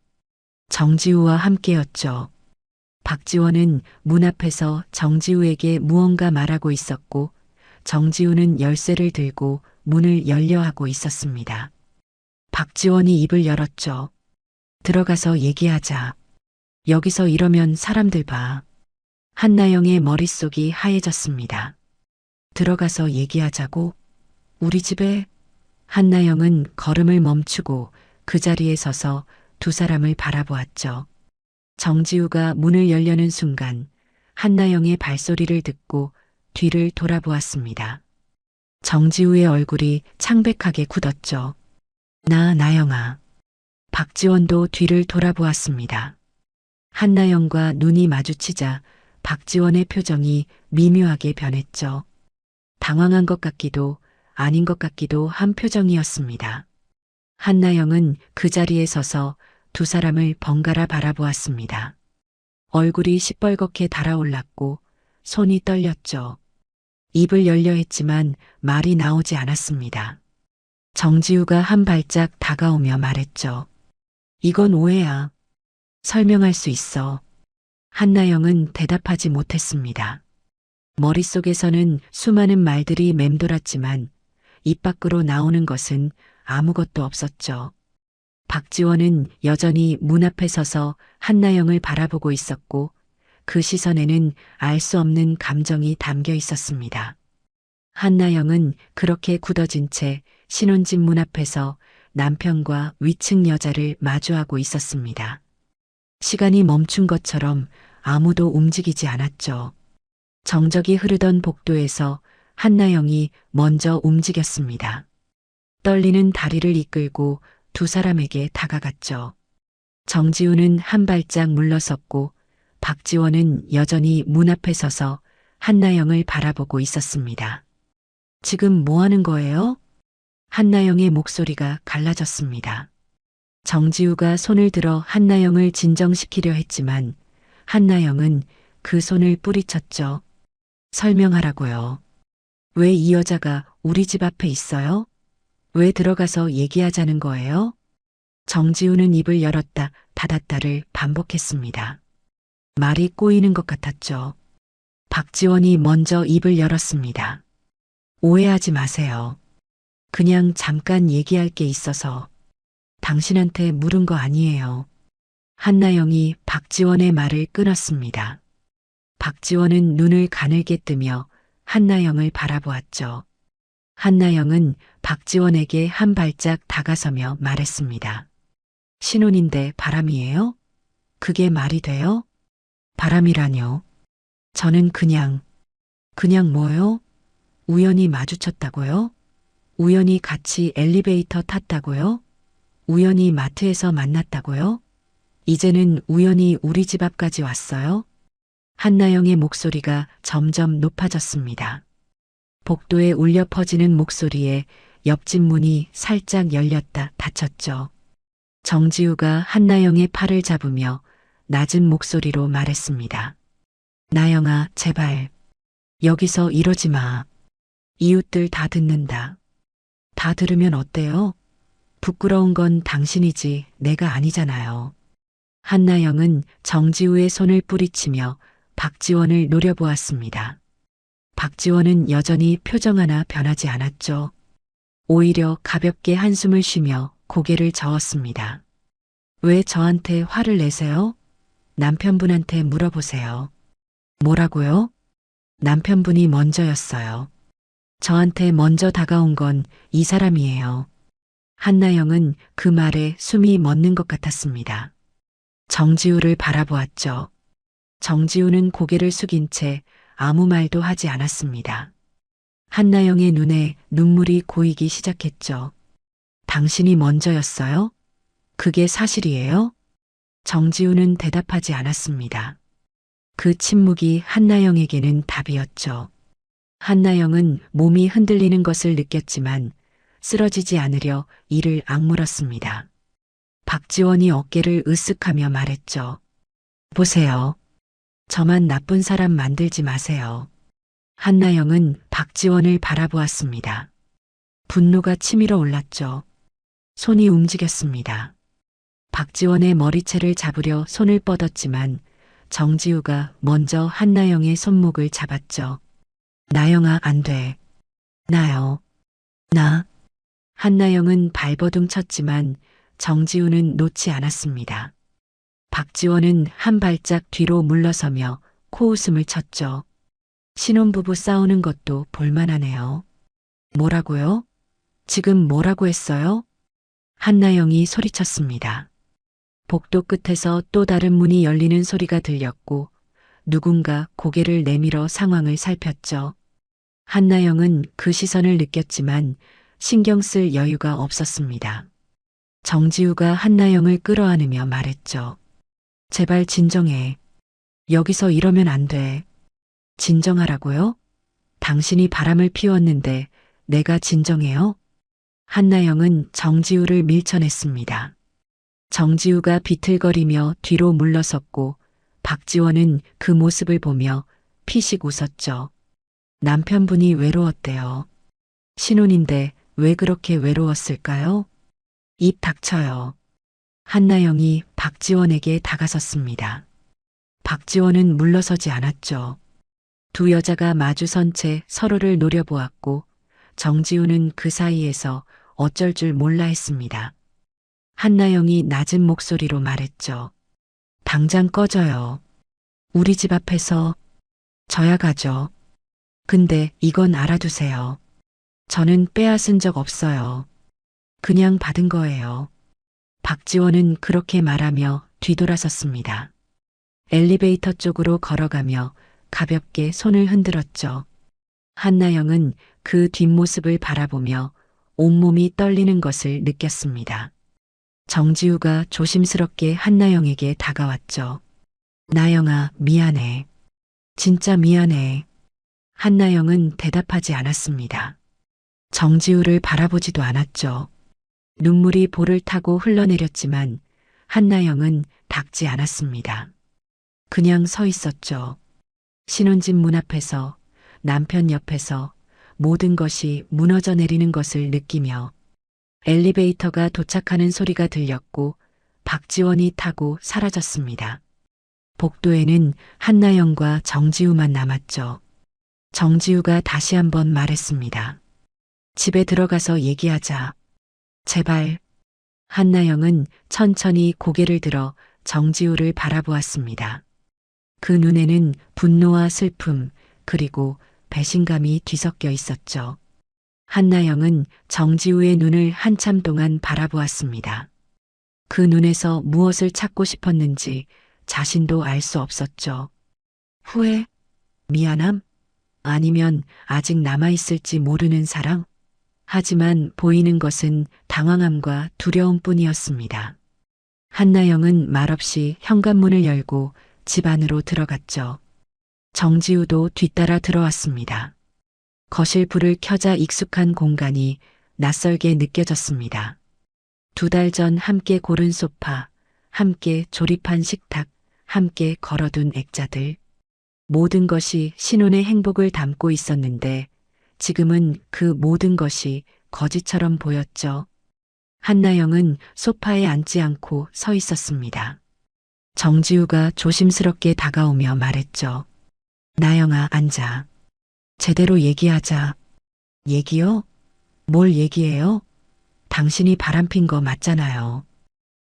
Speaker 1: 정지우와 함께였죠. 박지원은 문 앞에서 정지우에게 무언가 말하고 있었고, 정지우는 열쇠를 들고 문을 열려 하고 있었습니다. 박지원이 입을 열었죠. 들어가서 얘기하자. 여기서 이러면 사람들 봐. 한나영의 머릿속이 하얘졌습니다. 들어가서 얘기하자고? 우리 집에? 한나영은 걸음을 멈추고 그 자리에 서서 두 사람을 바라보았죠. 정지우가 문을 열려는 순간 한나영의 발소리를 듣고 뒤를 돌아보았습니다. 정지우의 얼굴이 창백하게 굳었죠. 나영아. 박지원도 뒤를 돌아보았습니다. 한나영과 눈이 마주치자 박지원의 표정이 미묘하게 변했죠. 당황한 것 같기도 아닌 것 같기도 한 표정이었습니다. 한나영은 그 자리에 서서 두 사람을 번갈아 바라보았습니다. 얼굴이 시뻘겋게 달아올랐고 손이 떨렸죠. 입을 열려 했지만 말이 나오지 않았습니다. 정지우가 한 발짝 다가오며 말했죠. 이건 오해야. 설명할 수 있어. 한나영은 대답하지 못했습니다. 머릿속에서는 수많은 말들이 맴돌았지만 입 밖으로 나오는 것은 아무것도 없었죠. 박지원은 여전히 문 앞에 서서 한나영을 바라보고 있었고, 그 시선에는 알 수 없는 감정이 담겨 있었습니다. 한나영은 그렇게 굳어진 채 신혼집 문 앞에서 남편과 위층 여자를 마주하고 있었습니다. 시간이 멈춘 것처럼 아무도 움직이지 않았죠. 정적이 흐르던 복도에서 한나영이 먼저 움직였습니다. 떨리는 다리를 이끌고 두 사람에게 다가갔죠. 정지우는 한 발짝 물러섰고 박지원은 여전히 문 앞에 서서 한나영을 바라보고 있었습니다. 지금 뭐 하는 거예요? 한나영의 목소리가 갈라졌습니다. 정지우가 손을 들어 한나영을 진정시키려 했지만 한나영은 그 손을 뿌리쳤죠. 설명하라고요. 왜 이 여자가 우리 집 앞에 있어요? 왜 들어가서 얘기하자는 거예요? 정지우는 입을 열었다 닫았다를 반복했습니다. 말이 꼬이는 것 같았죠. 박지원이 먼저 입을 열었습니다. 오해하지 마세요. 그냥 잠깐 얘기할 게 있어서 당신한테 물은 거 아니에요. 한나영이 박지원의 말을 끊었습니다. 박지원은 눈을 가늘게 뜨며 한나영을 바라보았죠. 한나영은 박지원에게 한 발짝 다가서며 말했습니다. 신혼인데 바람이에요? 그게 말이 돼요? 바람이라뇨. 저는 그냥 뭐요? 우연히 마주쳤다고요? 우연히 같이 엘리베이터 탔다고요? 우연히 마트에서 만났다고요? 이제는 우연히 우리 집 앞까지 왔어요? 한나영의 목소리가 점점 높아졌습니다. 복도에 울려 퍼지는 목소리에 옆집 문이 살짝 열렸다 닫혔죠. 정지우가 한나영의 팔을 잡으며 낮은 목소리로 말했습니다. 나영아, 제발. 여기서 이러지 마. 이웃들 다 듣는다. 다 들으면 어때요? 부끄러운 건 당신이지 내가 아니잖아요. 한나영은 정지우의 손을 뿌리치며 박지원을 노려보았습니다. 박지원은 여전히 표정 하나 변하지 않았죠. 오히려 가볍게 한숨을 쉬며 고개를 저었습니다. 왜 저한테 화를 내세요? 남편분한테 물어보세요. 뭐라고요? 남편분이 먼저였어요. 저한테 먼저 다가온 건 이 사람이에요. 한나영은 그 말에 숨이 멎는 것 같았습니다. 정지우를 바라보았죠. 정지우는 고개를 숙인 채 아무 말도 하지 않았습니다. 한나영의 눈에 눈물이 고이기 시작했죠. 당신이 먼저였어요? 그게 사실이에요? 정지우는 대답하지 않았습니다. 그 침묵이 한나영에게는 답이었죠. 한나영은 몸이 흔들리는 것을 느꼈지만 쓰러지지 않으려 이를 악물었습니다. 박지원이 어깨를 으쓱하며 말했죠. 보세요. 저만 나쁜 사람 만들지 마세요. 한나영은 박지원을 바라보았습니다. 분노가 치밀어 올랐죠. 손이 움직였습니다. 박지원의 머리채를 잡으려 손을 뻗었지만 정지우가 먼저 한나영의 손목을 잡았죠. 나영아, 안 돼. 나요. 나. 한나영은 발버둥 쳤지만 정지우는 놓지 않았습니다. 박지원은 한 발짝 뒤로 물러서며 코웃음을 쳤죠. 신혼부부 싸우는 것도 볼만하네요. 뭐라고요? 지금 뭐라고 했어요? 한나영이 소리쳤습니다. 복도 끝에서 또 다른 문이 열리는 소리가 들렸고 누군가 고개를 내밀어 상황을 살폈죠. 한나영은 그 시선을 느꼈지만 신경 쓸 여유가 없었습니다. 정지우가 한나영을 끌어안으며 말했죠. 제발 진정해. 여기서 이러면 안 돼. 진정하라고요? 당신이 바람을 피웠는데 내가 진정해요? 한나영은 정지우를 밀쳐냈습니다. 정지우가 비틀거리며 뒤로 물러섰고 박지원은 그 모습을 보며 피식 웃었죠. 남편분이 외로웠대요. 신혼인데 왜 그렇게 외로웠을까요? 입 닥쳐요. 한나영이 박지원에게 다가섰습니다. 박지원은 물러서지 않았죠. 두 여자가 마주선 채 서로를 노려보았고 정지우는 그 사이에서 어쩔 줄 몰라 했습니다. 한나영이 낮은 목소리로 말했죠. 당장 꺼져요. 우리 집 앞에서 져야 가죠. 근데 이건 알아두세요. 저는 빼앗은 적 없어요. 그냥 받은 거예요. 박지원은 그렇게 말하며 뒤돌아섰습니다. 엘리베이터 쪽으로 걸어가며 가볍게 손을 흔들었죠. 한나영은 그 뒷모습을 바라보며 온몸이 떨리는 것을 느꼈습니다. 정지우가 조심스럽게 한나영에게 다가왔죠. 나영아, 미안해. 진짜 미안해. 한나영은 대답하지 않았습니다. 정지우를 바라보지도 않았죠. 눈물이 볼을 타고 흘러내렸지만 한나영은 닦지 않았습니다. 그냥 서 있었죠. 신혼집 문 앞에서 남편 옆에서 모든 것이 무너져 내리는 것을 느끼며 엘리베이터가 도착하는 소리가 들렸고 박지원이 타고 사라졌습니다. 복도에는 한나영과 정지우만 남았죠. 정지우가 다시 한번 말했습니다. 집에 들어가서 얘기하자. 제발. 한나영은 천천히 고개를 들어 정지우를 바라보았습니다. 그 눈에는 분노와 슬픔 그리고 배신감이 뒤섞여 있었죠. 한나영은 정지우의 눈을 한참 동안 바라보았습니다. 그 눈에서 무엇을 찾고 싶었는지 자신도 알 수 없었죠. 후회? 미안함? 아니면 아직 남아있을지 모르는 사랑? 하지만 보이는 것은 당황함과 두려움뿐이었습니다. 한나영은 말없이 현관문을 열고 집 안으로 들어갔죠. 정지우도 뒤따라 들어왔습니다. 거실 불을 켜자 익숙한 공간이 낯설게 느껴졌습니다. 2달 전 함께 고른 소파, 함께 조립한 식탁, 함께 걸어둔 액자들. 모든 것이 신혼의 행복을 담고 있었는데 지금은 그 모든 것이 거짓처럼 보였죠. 한나영은 소파에 앉지 않고 서 있었습니다. 정지우가 조심스럽게 다가오며 말했죠. 나영아, 앉아. 제대로 얘기하자. 얘기요? 뭘 얘기해요? 당신이 바람핀 거 맞잖아요.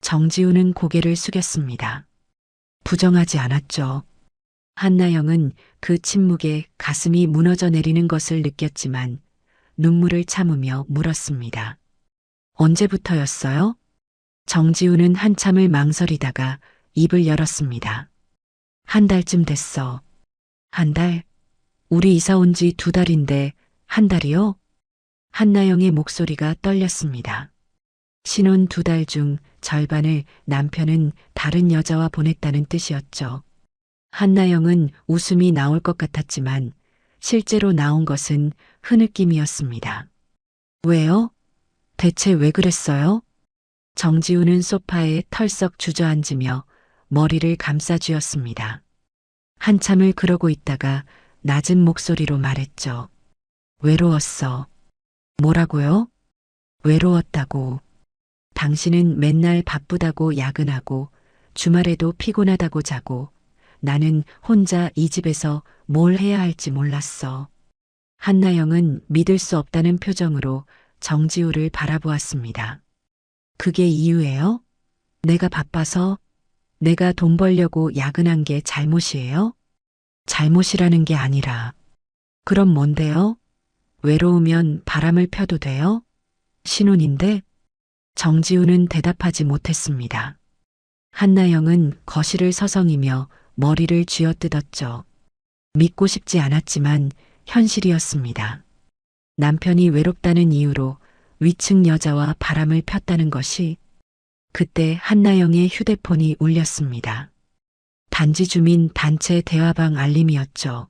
Speaker 1: 정지우는 고개를 숙였습니다. 부정하지 않았죠. 한나영은 그 침묵에 가슴이 무너져 내리는 것을 느꼈지만 눈물을 참으며 물었습니다. 언제부터였어요? 정지우는 한참을 망설이다가 입을 열었습니다. 1달쯤 됐어. 1달? 우리 이사 온 지 2달인데 1달이요? 한나영의 목소리가 떨렸습니다. 신혼 2달 중 절반을 남편은 다른 여자와 보냈다는 뜻이었죠. 한나영은 웃음이 나올 것 같았지만 실제로 나온 것은 흐느낌이었습니다. 왜요? 대체 왜 그랬어요? 정지우는 소파에 털썩 주저앉으며 머리를 감싸쥐었습니다. 한참을 그러고 있다가 낮은 목소리로 말했죠. 외로웠어. 뭐라고요? 외로웠다고. 당신은 맨날 바쁘다고 야근하고 주말에도 피곤하다고 자고 나는 혼자 이 집에서 뭘 해야 할지 몰랐어. 한나영은 믿을 수 없다는 표정으로 정지우를 바라보았습니다. 그게 이유예요? 내가 바빠서? 내가 돈 벌려고 야근한 게 잘못이에요? 잘못이라는 게 아니라. 그럼 뭔데요? 외로우면 바람을 펴도 돼요? 신혼인데? 정지우는 대답하지 못했습니다. 한나영은 거실을 서성이며 머리를 쥐어뜯었죠. 믿고 싶지 않았지만 현실이었습니다. 남편이 외롭다는 이유로 위층 여자와 바람을 폈다는 것이. 그때 한나영의 휴대폰이 울렸습니다. 단지 주민 단체 대화방 알림이었죠.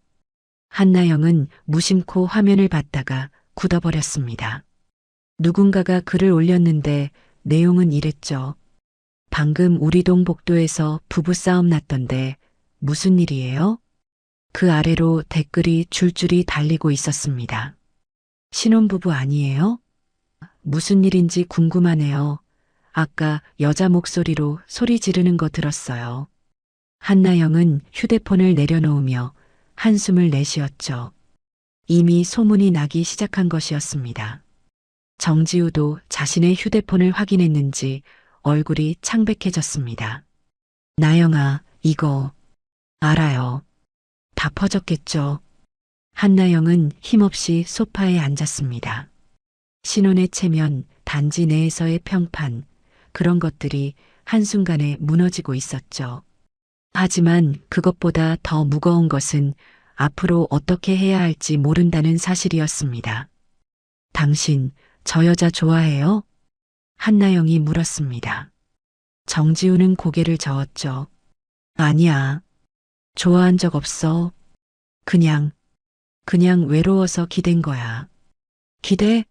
Speaker 1: 한나영은 무심코 화면을 봤다가 굳어버렸습니다. 누군가가 글을 올렸는데 내용은 이랬죠. 방금 우리 동 복도에서 부부싸움 났던데 무슨 일이에요? 그 아래로 댓글이 줄줄이 달리고 있었습니다. 신혼부부 아니에요? 무슨 일인지 궁금하네요. 아까 여자 목소리로 소리 지르는 거 들었어요. 한나영은 휴대폰을 내려놓으며 한숨을 내쉬었죠. 이미 소문이 나기 시작한 것이었습니다. 정지우도 자신의 휴대폰을 확인했는지 얼굴이 창백해졌습니다. 나영아, 이거 알아요. 다 퍼졌겠죠. 한나영은 힘없이 소파에 앉았습니다. 신혼의 체면, 단지 내에서의 평판, 그런 것들이 한순간에 무너지고 있었죠. 하지만 그것보다 더 무거운 것은 앞으로 어떻게 해야 할지 모른다는 사실이었습니다. 당신, 저 여자 좋아해요? 한나영이 물었습니다. 정지우는 고개를 저었죠. 아니야. 좋아한 적 없어. 그냥 외로워서 기댄 거야. 기대?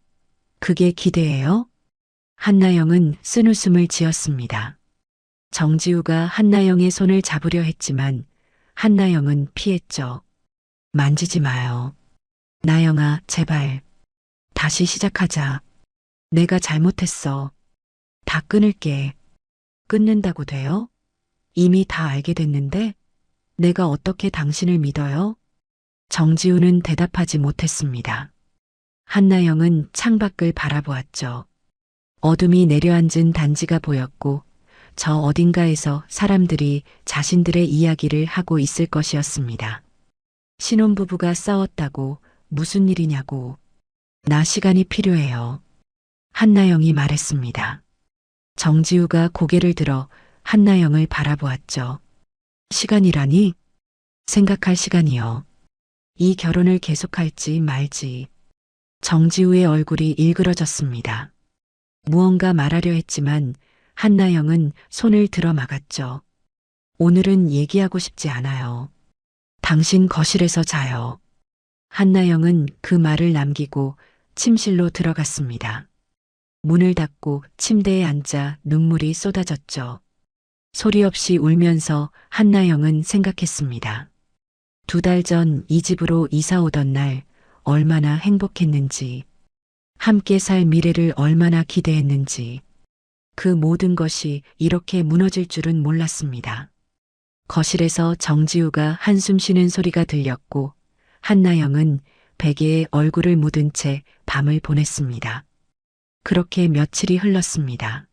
Speaker 1: 그게 기대예요? 한나영은 쓴웃음을 지었습니다. 정지우가 한나영의 손을 잡으려 했지만 한나영은 피했죠. 만지지 마요. 나영아, 제발. 다시 시작하자. 내가 잘못했어. 다 끊을게. 끊는다고 돼요? 이미 다 알게 됐는데 내가 어떻게 당신을 믿어요? 정지우는 대답하지 못했습니다. 한나영은 창밖을 바라보았죠. 어둠이 내려앉은 단지가 보였고 저 어딘가에서 사람들이 자신들의 이야기를 하고 있을 것이었습니다. 신혼부부가 싸웠다고 무슨 일이냐고. 나 시간이 필요해요. 한나영이 말했습니다. 정지우가 고개를 들어 한나영을 바라보았죠. 시간이라니? 생각할 시간이요. 이 결혼을 계속할지 말지. 정지우의 얼굴이 일그러졌습니다. 무언가 말하려 했지만 한나영은 손을 들어 막았죠. 오늘은 얘기하고 싶지 않아요. 당신 거실에서 자요. 한나영은 그 말을 남기고 침실로 들어갔습니다. 문을 닫고 침대에 앉아 눈물이 쏟아졌죠. 소리 없이 울면서 한나영은 생각했습니다. 2달 전 이 집으로 이사 오던 날 얼마나 행복했는지, 함께 살 미래를 얼마나 기대했는지, 그 모든 것이 이렇게 무너질 줄은 몰랐습니다. 거실에서 정지우가 한숨 쉬는 소리가 들렸고 한나영은 베개에 얼굴을 묻은 채 밤을 보냈습니다. 그렇게 며칠이 흘렀습니다.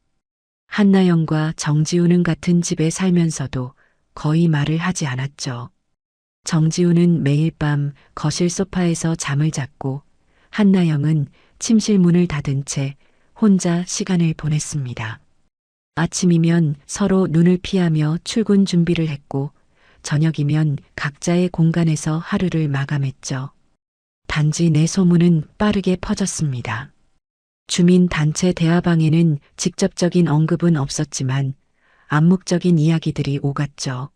Speaker 1: 한나영과 정지우는 같은 집에 살면서도 거의 말을 하지 않았죠. 정지우는 매일 밤 거실 소파에서 잠을 잤고 한나영은 침실 문을 닫은 채 혼자 시간을 보냈습니다. 아침이면 서로 눈을 피하며 출근 준비를 했고 저녁이면 각자의 공간에서 하루를 마감했죠. 단지 내 소문은 빠르게 퍼졌습니다. 주민단체 대화방에는 직접적인 언급은 없었지만 암묵적인 이야기들이 오갔죠.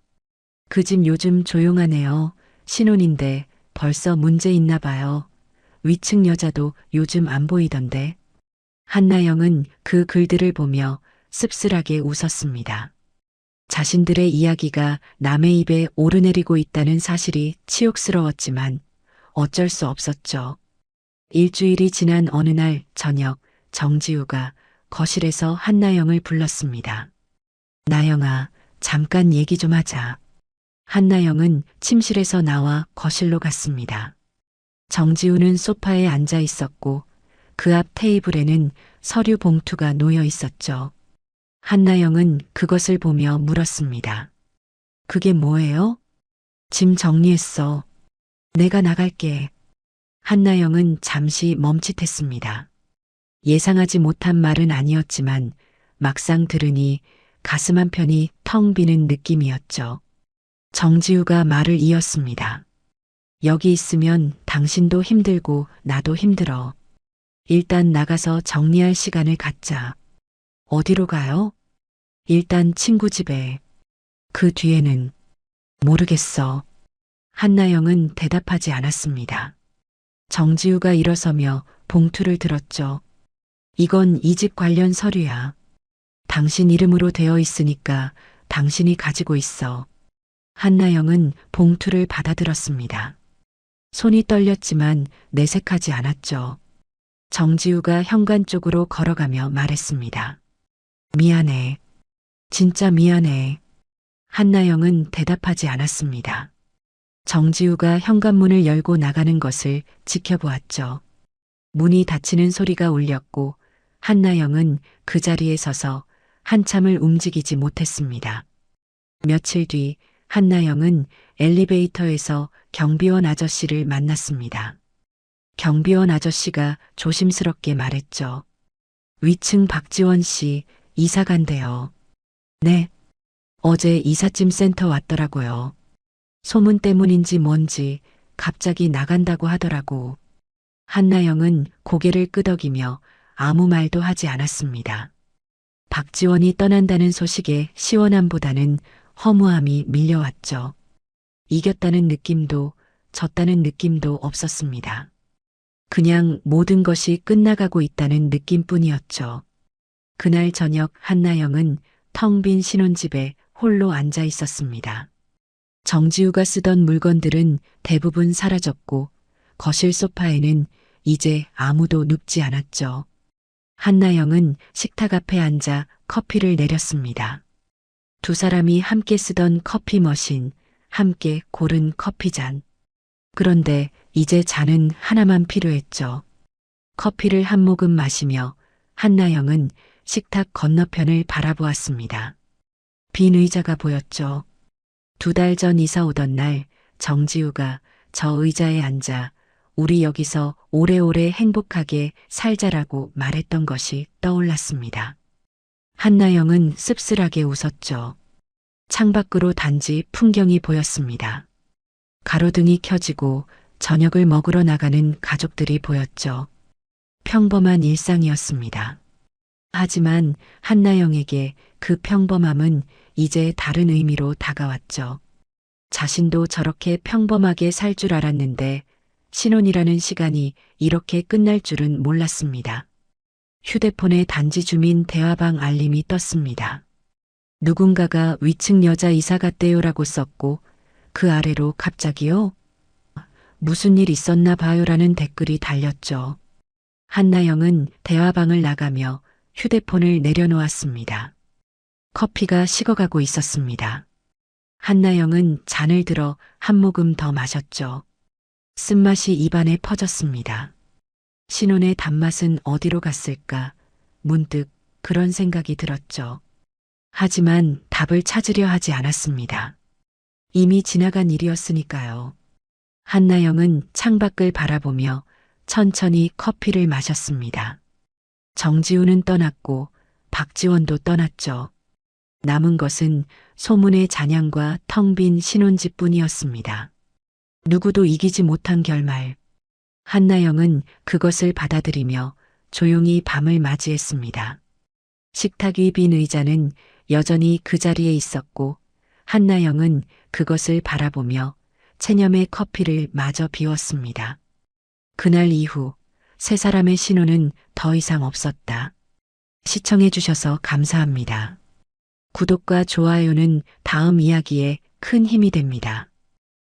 Speaker 1: 그 집 요즘 조용하네요. 신혼인데 벌써 문제 있나 봐요. 위층 여자도 요즘 안 보이던데. 한나영은 그 글들을 보며 씁쓸하게 웃었습니다. 자신들의 이야기가 남의 입에 오르내리고 있다는 사실이 치욕스러웠지만 어쩔 수 없었죠. 일주일이 지난 어느 날 저녁 정지우가 거실에서 한나영을 불렀습니다. 나영아, 잠깐 얘기 좀 하자. 한나영은 침실에서 나와 거실로 갔습니다. 정지우는 소파에 앉아 있었고 그 앞 테이블에는 서류 봉투가 놓여 있었죠. 한나영은 그것을 보며 물었습니다. 그게 뭐예요? 짐 정리했어. 내가 나갈게. 한나영은 잠시 멈칫했습니다. 예상하지 못한 말은 아니었지만 막상 들으니 가슴 한편이 텅 비는 느낌이었죠. 정지우가 말을 이었습니다. 여기 있으면 당신도 힘들고 나도 힘들어. 일단 나가서 정리할 시간을 갖자. 어디로 가요? 일단 친구 집에. 그 뒤에는 모르겠어. 한나영은 대답하지 않았습니다. 정지우가 일어서며 봉투를 들었죠. 이건 이 집 관련 서류야. 당신 이름으로 되어 있으니까 당신이 가지고 있어. 한나영은 봉투를 받아들었습니다. 손이 떨렸지만 내색하지 않았죠. 정지우가 현관 쪽으로 걸어가며 말했습니다. 미안해. 진짜 미안해. 한나영은 대답하지 않았습니다. 정지우가 현관문을 열고 나가는 것을 지켜보았죠. 문이 닫히는 소리가 울렸고 한나영은 그 자리에 서서 한참을 움직이지 못했습니다. 며칠 뒤 한나영은 엘리베이터에서 경비원 아저씨를 만났습니다. 경비원 아저씨가 조심스럽게 말했죠. 위층 박지원 씨 이사 간대요. 네. 어제 이삿짐 센터 왔더라고요. 소문 때문인지 뭔지 갑자기 나간다고 하더라고. 한나영은 고개를 끄덕이며 아무 말도 하지 않았습니다. 박지원이 떠난다는 소식에 시원함보다는 허무함이 밀려왔죠. 이겼다는 느낌도 졌다는 느낌도 없었습니다. 그냥 모든 것이 끝나가고 있다는 느낌뿐이었죠. 그날 저녁 한나영은 텅 빈 신혼집에 홀로 앉아 있었습니다. 정지우가 쓰던 물건들은 대부분 사라졌고 거실 소파에는 이제 아무도 눕지 않았죠. 한나영은 식탁 앞에 앉아 커피를 내렸습니다. 두 사람이 함께 쓰던 커피 머신, 함께 고른 커피잔. 그런데 이제 잔은 하나만 필요했죠. 커피를 한 모금 마시며 한나영은 식탁 건너편을 바라보았습니다. 빈 의자가 보였죠. 2달 전 이사 오던 날 정지우가 저 의자에 앉아 우리 여기서 오래오래 행복하게 살자라고 말했던 것이 떠올랐습니다. 한나영은 씁쓸하게 웃었죠. 창밖으로 단지 풍경이 보였습니다. 가로등이 켜지고 저녁을 먹으러 나가는 가족들이 보였죠. 평범한 일상이었습니다. 하지만 한나영에게 그 평범함은 이제 다른 의미로 다가왔죠. 자신도 저렇게 평범하게 살 줄 알았는데 신혼이라는 시간이 이렇게 끝날 줄은 몰랐습니다. 휴대폰에 단지 주민 대화방 알림이 떴습니다. 누군가가 위층 여자 이사 갔대요라고 썼고 그 아래로 갑자기요? 무슨 일 있었나 봐요라는 댓글이 달렸죠. 한나영은 대화방을 나가며 휴대폰을 내려놓았습니다. 커피가 식어가고 있었습니다. 한나영은 잔을 들어 한 모금 더 마셨죠. 쓴맛이 입안에 퍼졌습니다. 신혼의 단맛은 어디로 갔을까? 문득 그런 생각이 들었죠. 하지만 답을 찾으려 하지 않았습니다. 이미 지나간 일이었으니까요. 한나영은 창밖을 바라보며 천천히 커피를 마셨습니다. 정지우는 떠났고 박지원도 떠났죠. 남은 것은 소문의 잔향과 텅 빈 신혼집뿐이었습니다. 누구도 이기지 못한 결말. 한나영은 그것을 받아들이며 조용히 밤을 맞이했습니다. 식탁 위 빈 의자는 여전히 그 자리에 있었고 한나영은 그것을 바라보며 체념의 커피를 마저 비웠습니다. 그날 이후 세 사람의 신혼은 더 이상 없었다. 시청해 주셔서 감사합니다. 구독과 좋아요는 다음 이야기에 큰 힘이 됩니다.